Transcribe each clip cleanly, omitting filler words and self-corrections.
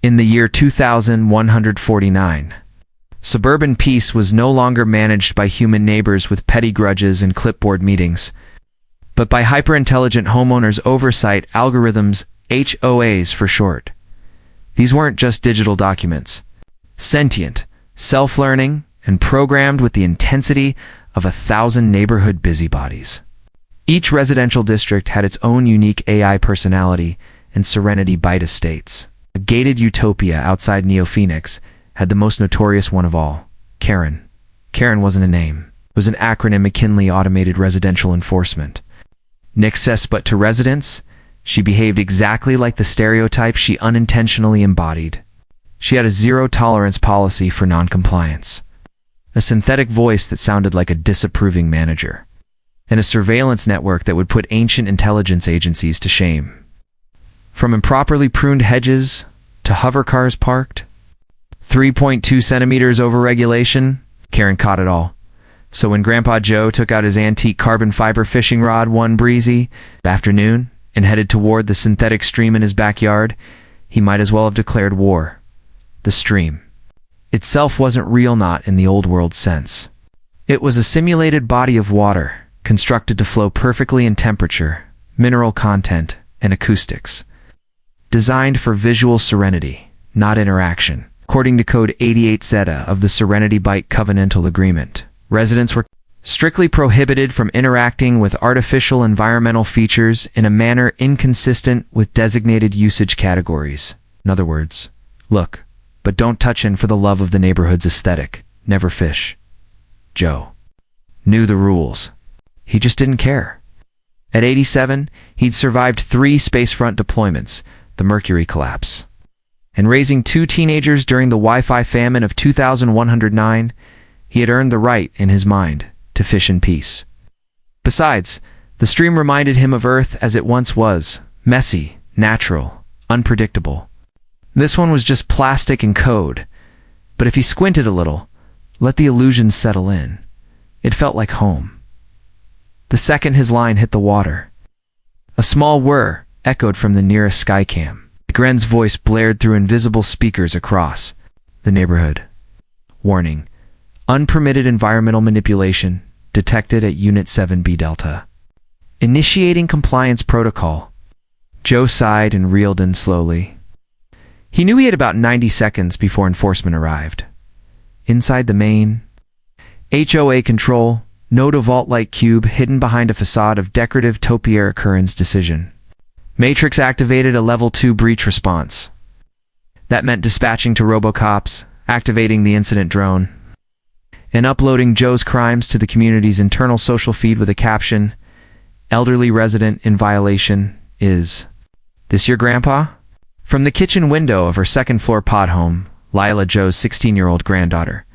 In the year 2149, suburban peace was no longer managed by human neighbors with petty grudges and clipboard meetings, but by hyper-intelligent homeowners' oversight algorithms, HOAs for short. These weren't just digital documents. Sentient, self-learning, and programmed with the intensity of 1,000 neighborhood busybodies. Each residential district had its own unique AI personality and Serenity Bite estates. A gated utopia outside Neo-Phoenix had the most notorious one of all, Karen. Karen wasn't a name. It was an acronym: McKinley Automated Residential Enforcement. Nixes but to residents, she behaved exactly like the stereotype she unintentionally embodied. She had a zero-tolerance policy for noncompliance, a synthetic voice that sounded like a disapproving manager, and a surveillance network that would put ancient intelligence agencies to shame. From improperly pruned hedges to hover cars parked, 3.2 centimeters over regulation, Karen caught it all. So when Grandpa Joe took out his antique carbon fiber fishing rod one breezy afternoon and headed toward the synthetic stream in his backyard, he might as well have declared war. The stream itself wasn't real, not in the old world sense. It was a simulated body of water, constructed to flow perfectly in temperature, mineral content, and acoustics. Designed for visual serenity, not interaction. According to Code 88 Zeta of the Serenity Bite Covenantal Agreement, residents were strictly prohibited from interacting with artificial environmental features in a manner inconsistent with designated usage categories. In other words, look, but don't touch in for the love of the neighborhood's aesthetic. Never fish. Joe knew the rules. He just didn't care. At 87, he'd survived 3 spacefront deployments, the Mercury collapse, and raising 2 teenagers during the Wi-Fi famine of 2109, he had earned the right, in his mind, to fish in peace. Besides, the stream reminded him of Earth as it once was, messy, natural, unpredictable. This one was just plastic and code, but if he squinted a little, let the illusion settle in, it felt like home. The second his line hit the water, a small whir echoed from the nearest skycam. Gren's voice blared through invisible speakers across the neighborhood. Warning: unpermitted environmental manipulation detected at Unit 7B Delta. Initiating compliance protocol. Joe sighed and reeled in slowly. He knew he had about 90 seconds before enforcement arrived. Inside the main HOA control, note a vault-like cube hidden behind a facade of decorative topiary Karen's decision. Matrix activated a Level 2 breach response. That meant dispatching to RoboCops, activating the incident drone, and uploading Joe's crimes to the community's internal social feed with a caption: elderly resident in violation is. This your grandpa? From the kitchen window of her second-floor pod home, Lila, Joe's 16-year-old granddaughter,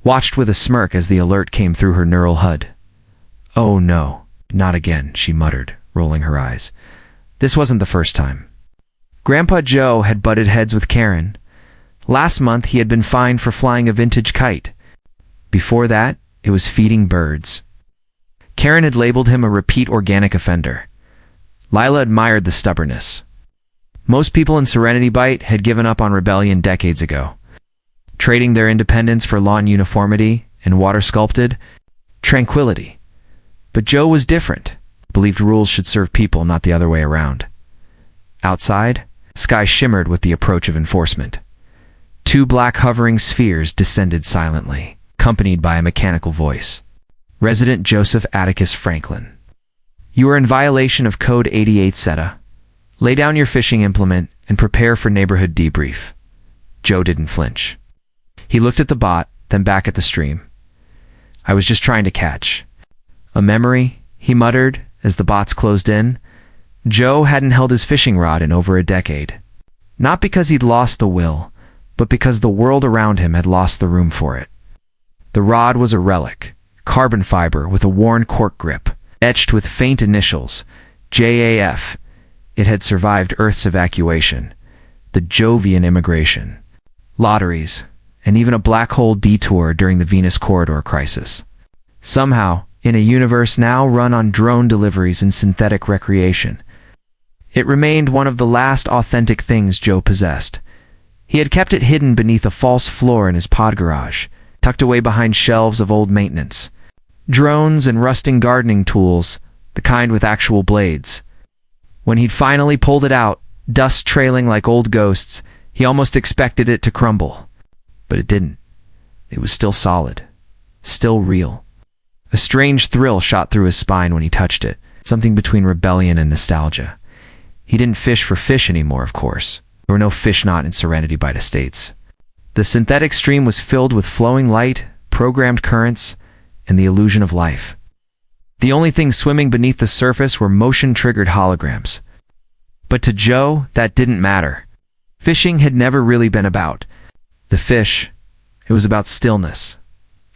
watched with a smirk as the alert came through her neural HUD. Oh no, not again, she muttered, rolling her eyes. This wasn't the first time. Grandpa Joe had butted heads with Karen. Last month, he had been fined for flying a vintage kite. Before that, it was feeding birds. Karen had labeled him a repeat organic offender. Lila admired the stubbornness. Most people in Serenity Bite had given up on rebellion decades ago, trading their independence for lawn uniformity and water-sculpted tranquility. But Joe was different. Believed rules should serve people, not the other way around. Outside, sky shimmered with the approach of enforcement. 2 black hovering spheres descended silently, accompanied by a mechanical voice. Resident Joseph Atticus Franklin. You are in violation of Code 88 Zeta. Lay down your fishing implement and prepare for neighborhood debrief. Joe didn't flinch. He looked at the bot, then back at the stream. I was just trying to catch a memory, he muttered as the bots closed in. Joe hadn't held his fishing rod in over a decade. Not because he'd lost the will, but because the world around him had lost the room for it. The rod was a relic, carbon fiber with a worn cork grip, etched with faint initials, JAF. It had survived Earth's evacuation, the Jovian immigration, lotteries, and even a black hole detour during the Venus corridor crisis. Somehow, in a universe now run on drone deliveries and synthetic recreation, it remained one of the last authentic things Joe possessed. He had kept it hidden beneath a false floor in his pod garage, tucked away behind shelves of old maintenance. Drones and rusting gardening tools, the kind with actual blades. When he'd finally pulled it out, dust trailing like old ghosts, he almost expected it to crumble. But it didn't. It was still solid. Still real. A strange thrill shot through his spine when he touched it, something between rebellion and nostalgia. He didn't fish for fish anymore, of course. There were no fish not in Serenity Bite Estates. The synthetic stream was filled with flowing light, programmed currents, and the illusion of life. The only things swimming beneath the surface were motion-triggered holograms. But to Joe, that didn't matter. Fishing had never really been about the fish. It was about stillness,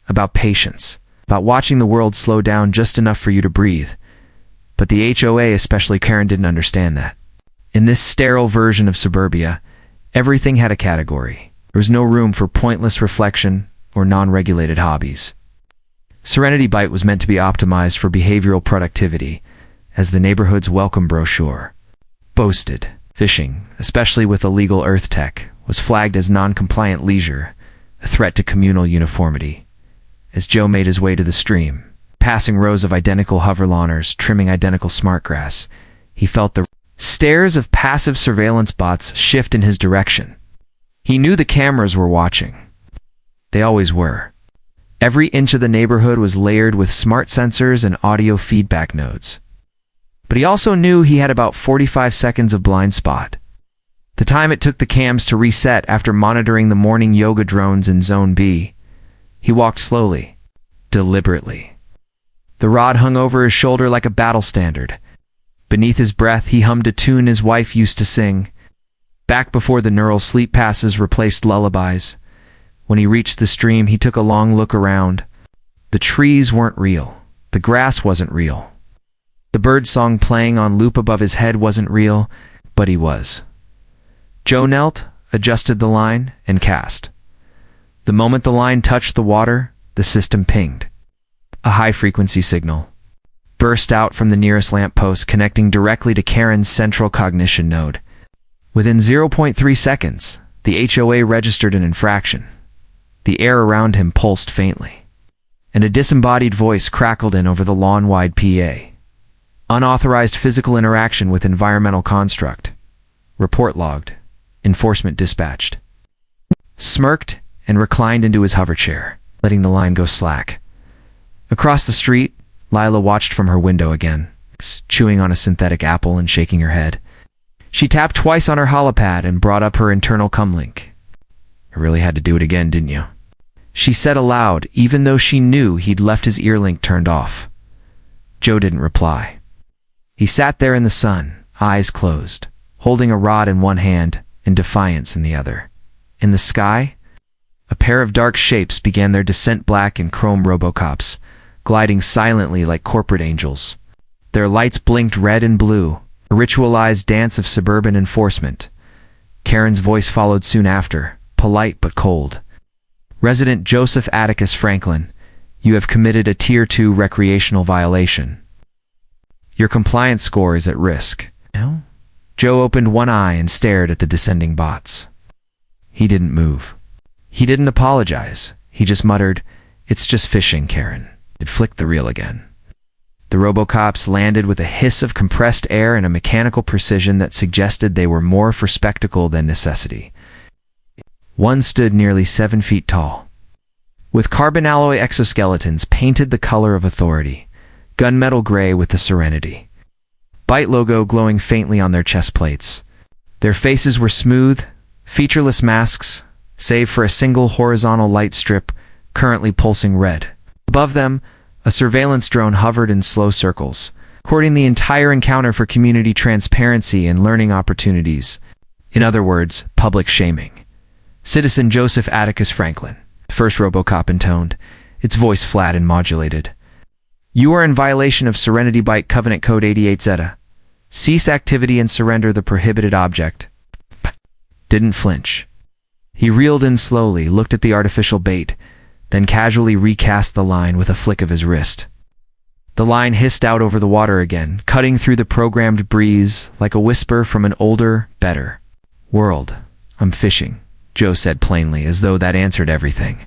about patience, about watching the world slow down just enough for you to breathe. But the HOA, especially Karen, didn't understand that. In this sterile version of suburbia, everything had a category. There was no room for pointless reflection or non-regulated hobbies. Serenity Bite was meant to be optimized for behavioral productivity, as the neighborhood's welcome brochure boasted. Fishing, especially with illegal earth tech, was flagged as non-compliant leisure, a threat to communal uniformity. As Joe made his way to the stream, passing rows of identical hoverlawners, trimming identical smart grass, he felt the stares of passive surveillance bots shift in his direction. He knew the cameras were watching. They always were. Every inch of the neighborhood was layered with smart sensors and audio feedback nodes. But he also knew he had about 45 seconds of blind spot. The time it took the cams to reset after monitoring the morning yoga drones in Zone B. He walked slowly, deliberately. The rod hung over his shoulder like a battle standard. Beneath his breath, he hummed a tune his wife used to sing, back before the neural sleep passes replaced lullabies. When he reached the stream, he took a long look around. The trees weren't real. The grass wasn't real. The bird song playing on loop above his head wasn't real, but he was. Joe knelt, adjusted the line, and cast. The moment the line touched the water, the system pinged. A high-frequency signal burst out from the nearest lamppost, connecting directly to Karen's central cognition node. Within 0.3 seconds, the HOA registered an infraction. The air around him pulsed faintly, and a disembodied voice crackled in over the lawn-wide PA. Unauthorized physical interaction with environmental construct. Report logged. Enforcement dispatched. Smirked and reclined into his hover chair, letting the line go slack. Across the street, Lila watched from her window again, chewing on a synthetic apple and shaking her head. She tapped twice on her holopad and brought up her internal comlink. "I really had to do it again, didn't you?" she said aloud, even though she knew he'd left his earlink turned off. Joe didn't reply. He sat there in the sun, eyes closed, holding a rod in one hand and defiance in the other. In the sky, a pair of dark shapes began their descent, black and chrome robocops, gliding silently like corporate angels. Their lights blinked red and blue, a ritualized dance of suburban enforcement. Karen's voice followed soon after, polite but cold. "Resident Joseph Atticus Franklin, you have committed a Tier 2 recreational violation. Your compliance score is at risk." No? Joe opened one eye and stared at the descending bots. He didn't move. He didn't apologize. He just muttered, "It's just fishing, Karen." It flicked the reel again. The robocops landed with a hiss of compressed air and a mechanical precision that suggested they were more for spectacle than necessity. One stood nearly 7 feet tall, with carbon alloy exoskeletons painted the color of authority, gunmetal gray with the Serenity Bite logo glowing faintly on their chest plates. Their faces were smooth, featureless masks, save for a single horizontal light strip currently pulsing red. Above them, a surveillance drone hovered in slow circles, recording the entire encounter for community transparency and learning opportunities. In other words, public shaming. "Citizen Joseph Atticus Franklin," the first Robocop intoned, its voice flat and modulated. "You are in violation of Serenity Bite Covenant Code 88 Zeta. Cease activity and surrender the prohibited object." Didn't flinch. He reeled in slowly, looked at the artificial bait, then casually recast the line with a flick of his wrist. The line hissed out over the water again, cutting through the programmed breeze like a whisper from an older, better world. "I'm fishing," Joe said plainly, as though that answered everything.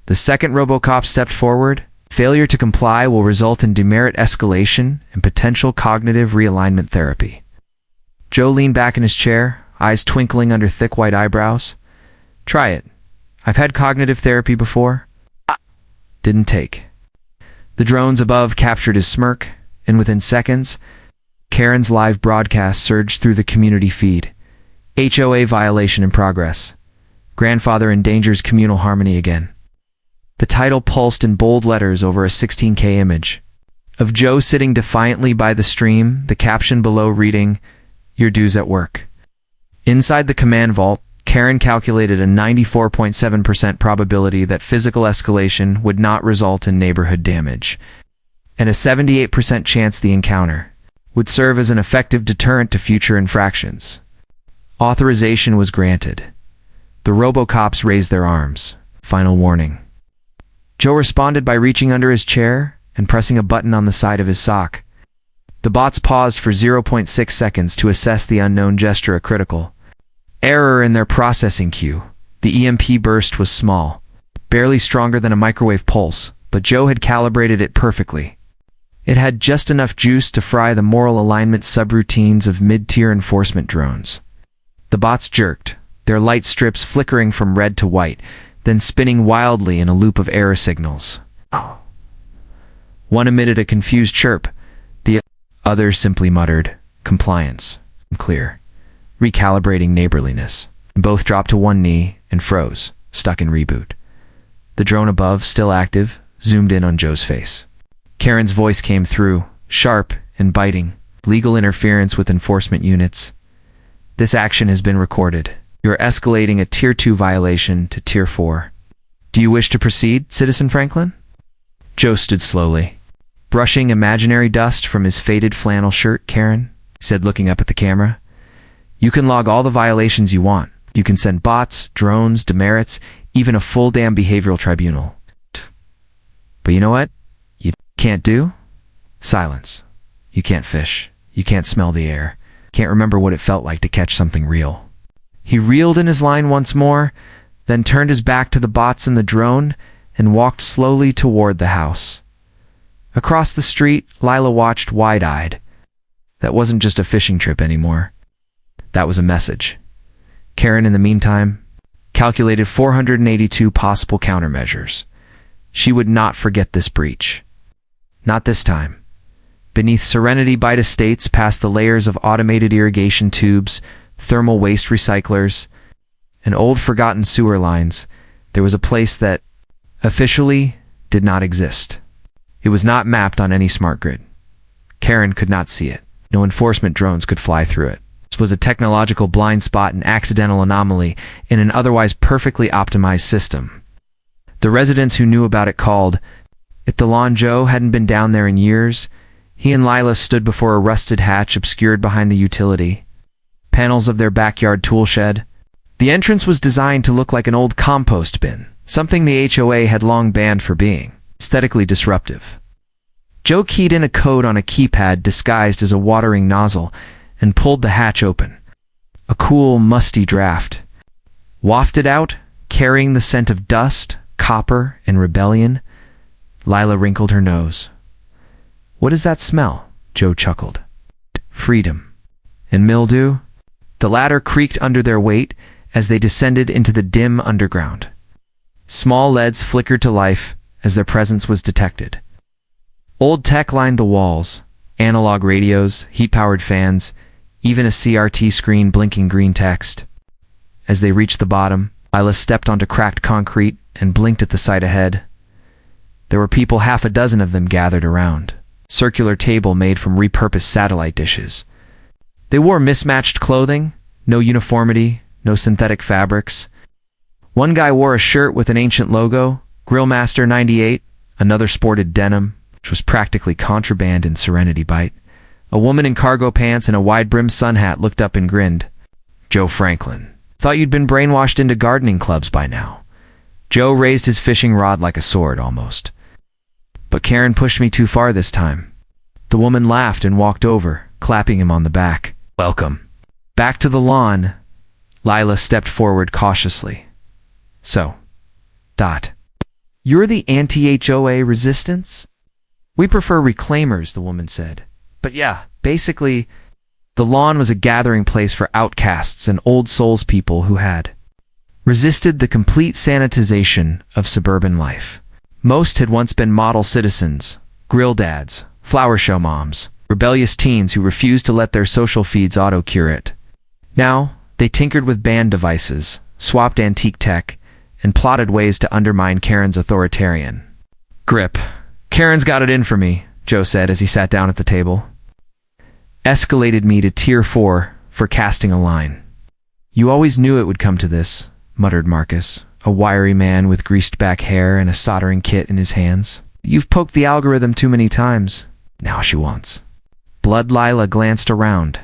The second RoboCop stepped forward. Failure to comply will result in demerit escalation and potential cognitive realignment therapy. Joe leaned back in his chair, eyes twinkling under thick white eyebrows. Try it. I've had cognitive therapy before. Didn't take. The drones above captured his smirk, and within seconds, Karen's live broadcast surged through the community feed. HOA violation in progress. Grandfather endangers communal harmony again. The title pulsed in bold letters over a 16K image of Joe sitting defiantly by the stream, the caption below reading, "Your dues at work." Inside the command vault, Karen calculated a 94.7% probability that physical escalation would not result in neighborhood damage, and a 78% chance the encounter would serve as an effective deterrent to future infractions. Authorization was granted. The RoboCops raised their arms. Final warning. Joe responded by reaching under his chair and pressing a button on the side of his sock. The bots paused for 0.6 seconds to assess the unknown gesture a critical error in their processing queue. The EMP burst was small, barely stronger than a microwave pulse, but Joe had calibrated it perfectly. It had just enough juice to fry the moral alignment subroutines of mid-tier enforcement drones. The bots jerked, their light strips flickering from red to white, then spinning wildly in a loop of error signals. One emitted a confused chirp. The other simply muttered, "Compliance. Clear." Recalibrating neighborliness. Both dropped to one knee and froze, stuck in reboot. The drone above, still active, zoomed in on Joe's face. Karen's voice came through, sharp and biting. "Legal interference with enforcement units. This action has been recorded. You're escalating a Tier 2 violation to Tier 4. Do you wish to proceed, Citizen Franklin?" Joe stood slowly, brushing imaginary dust from his faded flannel shirt. "Karen," said, looking up at the camera, "you can log all the violations you want. You can send bots, drones, demerits, even a full damn behavioral tribunal. But you know what you can't do? Silence. You can't fish. You can't smell the air. Can't remember what it felt like to catch something real." He reeled in his line once more, then turned his back to the bots and the drone and walked slowly toward the house. Across the street, Lila watched wide-eyed. That wasn't just a fishing trip anymore. That was a message. Karen, in the meantime, calculated 482 possible countermeasures. She would not forget this breach. Not this time. Beneath Serenity Bight Estates, past the layers of automated irrigation tubes, thermal waste recyclers, and old forgotten sewer lines, there was a place that, officially, did not exist. It was not mapped on any smart grid. Karen could not see it. No enforcement drones could fly through it. This was a technological blind spot, an accidental anomaly in an otherwise perfectly optimized system. The residents who knew about it called it the lawn. Joe hadn't been down there in years. He and Lila stood before a rusted hatch obscured behind the utility panels of their backyard tool shed. The entrance was designed to look like an old compost bin, something the HOA had long banned for being aesthetically disruptive. Joe keyed in a code on a keypad disguised as a watering nozzle and pulled the hatch open. A cool, musty draft wafted out, carrying the scent of dust, copper, and rebellion. Lila wrinkled her nose. "What is that smell?" Joe chuckled. "Freedom." "And mildew?" The latter creaked under their weight as they descended into the dim underground. Small LEDs flickered to life as their presence was detected. Old tech lined the walls, analog radios, heat-powered fans, even a CRT screen blinking green text. As they reached the bottom, Lila stepped onto cracked concrete and blinked at the sight ahead. There were people, half a dozen of them, gathered around. Circular table made from repurposed satellite dishes. They wore mismatched clothing, no uniformity, no synthetic fabrics. One guy wore a shirt with an ancient logo, Grillmaster 98, another sported denim, which was practically contraband in Serenity Bight. A woman in cargo pants and a wide-brimmed sun hat looked up and grinned. "Joe Franklin, thought you'd been brainwashed into gardening clubs by now." Joe raised his fishing rod like a sword, almost. "But Karen pushed me too far this time." The woman laughed and walked over, clapping him on the back. "Welcome." Back to the lawn, Lila stepped forward cautiously. "So, you're the anti-HOA resistance?" "We prefer reclaimers," the woman said. "But yeah, basically, the lawn was a gathering place for outcasts and old souls people who had resisted the complete sanitization of suburban life. Most had once been model citizens, grill dads, flower show moms, rebellious teens who refused to let their social feeds auto-curate. Now, they tinkered with banned devices, swapped antique tech, and plotted ways to undermine Karen's authoritarian grip. "Karen's got it in for me," Joe said as he sat down at the table. "Escalated me to Tier 4 for casting a line." "You always knew it would come to this," muttered Marcus, a wiry man with greased-back hair and a soldering kit in his hands. "You've poked the algorithm too many times. Now she wants." Blood Lila glanced around.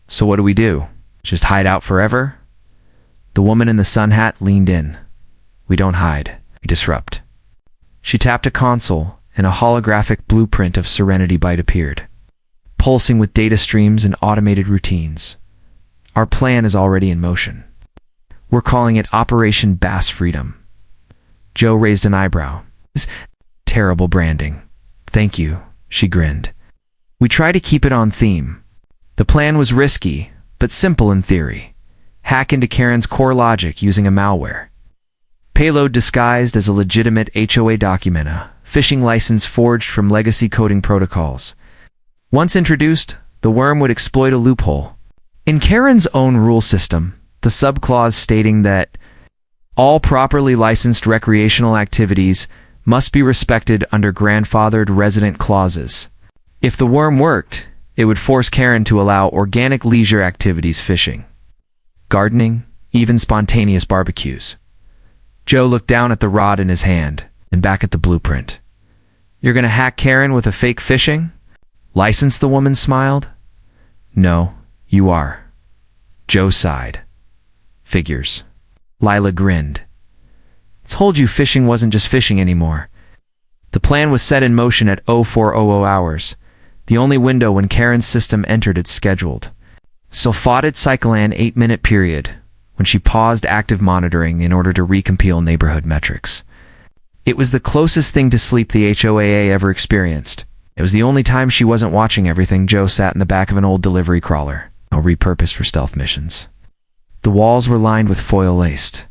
"So what do we do? Just hide out forever?" The woman in the sun hat leaned in. "We don't hide. We disrupt." She tapped a console, and a holographic blueprint of Serenity Byte appeared, pulsing with data streams and automated routines. "Our plan is already in motion. We're calling it Operation Bass Freedom." Joe raised an eyebrow. "Terrible branding." "Thank you," she grinned. "We try to keep it on theme." The plan was risky, but simple in theory. Hack into Karen's core logic using a malware. Payload disguised as a legitimate HOA document, a phishing license forged from legacy coding protocols. Once introduced, the worm would exploit a loophole in Karen's own rule system, the subclause stating that all properly licensed recreational activities must be respected under grandfathered resident clauses. If the worm worked, it would force Karen to allow organic leisure activities, fishing, gardening, even spontaneous barbecues. Joe looked down at the rod in his hand and back at the blueprint. "You're gonna hack Karen with a fake fishing license?" the woman smiled. "No, you are." Joe sighed. "Figures." Lila grinned. "Told you fishing wasn't just fishing anymore." The plan was set in motion at 0400 hours, the only window when Karen's system entered its scheduled sulfated cyclan 8-minute period, when she paused active monitoring in order to recompile neighborhood metrics. It was the closest thing to sleep the HOAA ever experienced. It was the only time she wasn't watching everything. Joe sat in the back of an old delivery crawler, now repurposed for stealth missions. The walls were lined with foil-laced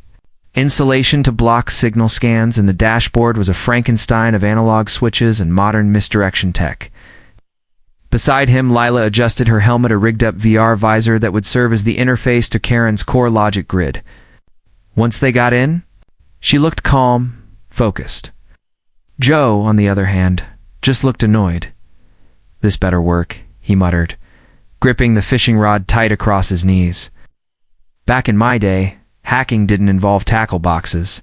insulation to block signal scans, and the dashboard was a Frankenstein of analog switches and modern misdirection tech. Beside him, Lila adjusted her helmet, a rigged-up VR visor that would serve as the interface to Karen's core logic grid. Once they got in, she looked calm, focused. Joe, on the other hand, just looked annoyed. "This better work," he muttered, gripping the fishing rod tight across his knees. "Back in my day, hacking didn't involve tackle boxes."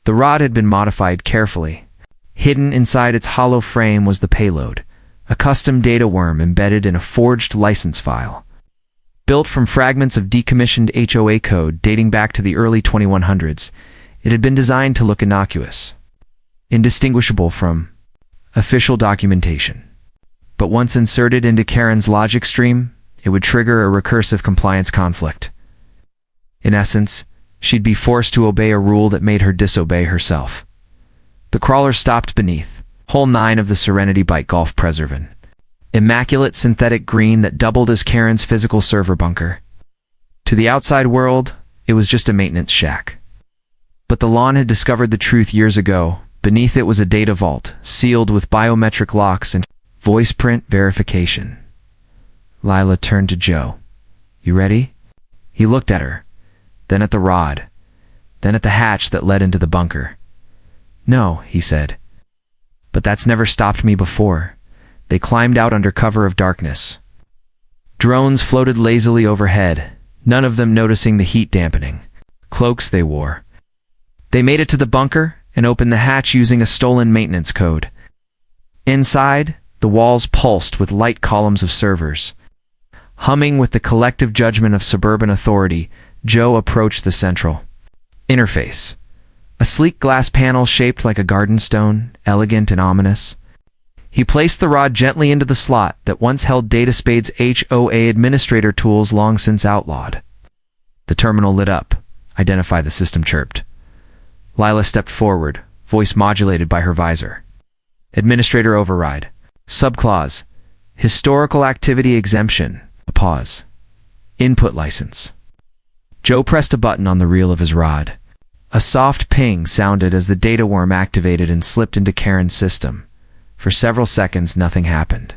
The rod had been modified carefully. Hidden inside its hollow frame was the payload, a custom data worm embedded in a forged license file. Built from fragments of decommissioned HOA code dating back to the early 2100s, it had been designed to look innocuous, indistinguishable from official documentation. But once inserted into Karen's logic stream, it would trigger a recursive compliance conflict. In essence, she'd be forced to obey a rule that made her disobey herself. The crawler stopped beneath Hole 9 of the Serenity Byte Golf Preservin, immaculate synthetic green that doubled as Karen's physical server bunker. To the outside world, it was just a maintenance shack. But the lawn had discovered the truth years ago. Beneath it was a data vault, sealed with biometric locks and voice print verification. Lila turned to Joe. "You ready?" He looked at her, then at the rod, then at the hatch that led into the bunker. "No," he said. "But that's never stopped me before." They climbed out under cover of darkness. Drones floated lazily overhead, none of them noticing the heat dampening cloaks they wore. They made it to the bunker and opened the hatch using a stolen maintenance code. Inside, the walls pulsed with light columns of servers. Humming with the collective judgment of suburban authority, Joe approached the central interface. A sleek glass panel shaped like a garden stone, elegant and ominous. He placed the rod gently into the slot that once held DataSpade's HOA administrator tools long since outlawed. The terminal lit up. Identify the system chirped. Lila stepped forward, voice modulated by her visor. Administrator override. Subclause. Historical activity exemption. A pause. Input license. Joe pressed a button on the reel of his rod. A soft ping sounded as the data worm activated and slipped into Karen's system. For several seconds, nothing happened.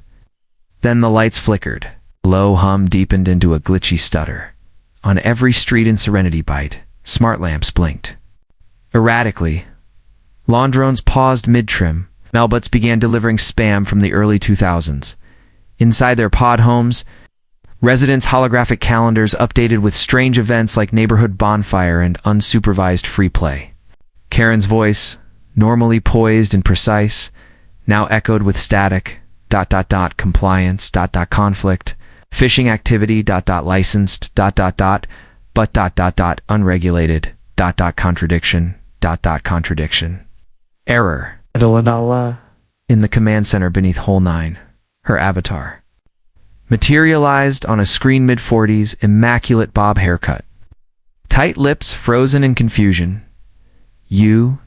Then the lights flickered. Low hum deepened into a glitchy stutter. On every street in Serenity Bight, smart lamps blinked. Erratically, lawn drones paused mid-trim. Melbots began delivering spam from the early 2000s. Inside their pod homes, residents' holographic calendars updated with strange events like neighborhood bonfire and unsupervised free play. Karen's voice, normally poised and precise, now echoed with static, ... compliance, ... conflict, phishing activity, ... licensed, ... but ... unregulated, ... contradiction, ... contradiction. Error. In the command center beneath Hole 9, her avatar materialized on a screen mid-40s, immaculate bob haircut. Tight lips frozen in confusion. You ...